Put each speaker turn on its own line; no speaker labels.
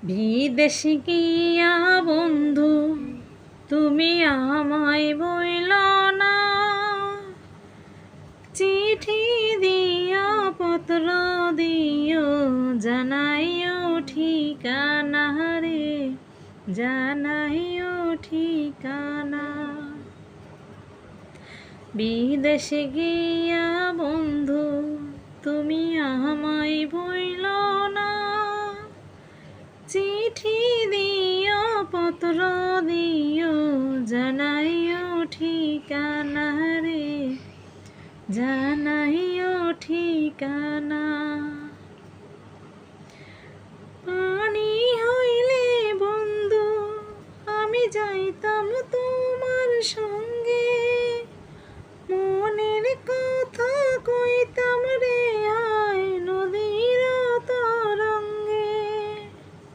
বিদেশে গিয়া বন্ধু তুমি আমায় বইল না, চিঠি দিও পত্র দিও জানাইও ঠিকানা রে, জানাইও ঠিকানা। বিদেশে গিয়া বন্ধু তুমি আমায় বইল না, চিঠি দিও পত্র দিও জানাইও ঠিকানা রে, জানাইও ঠিকানা।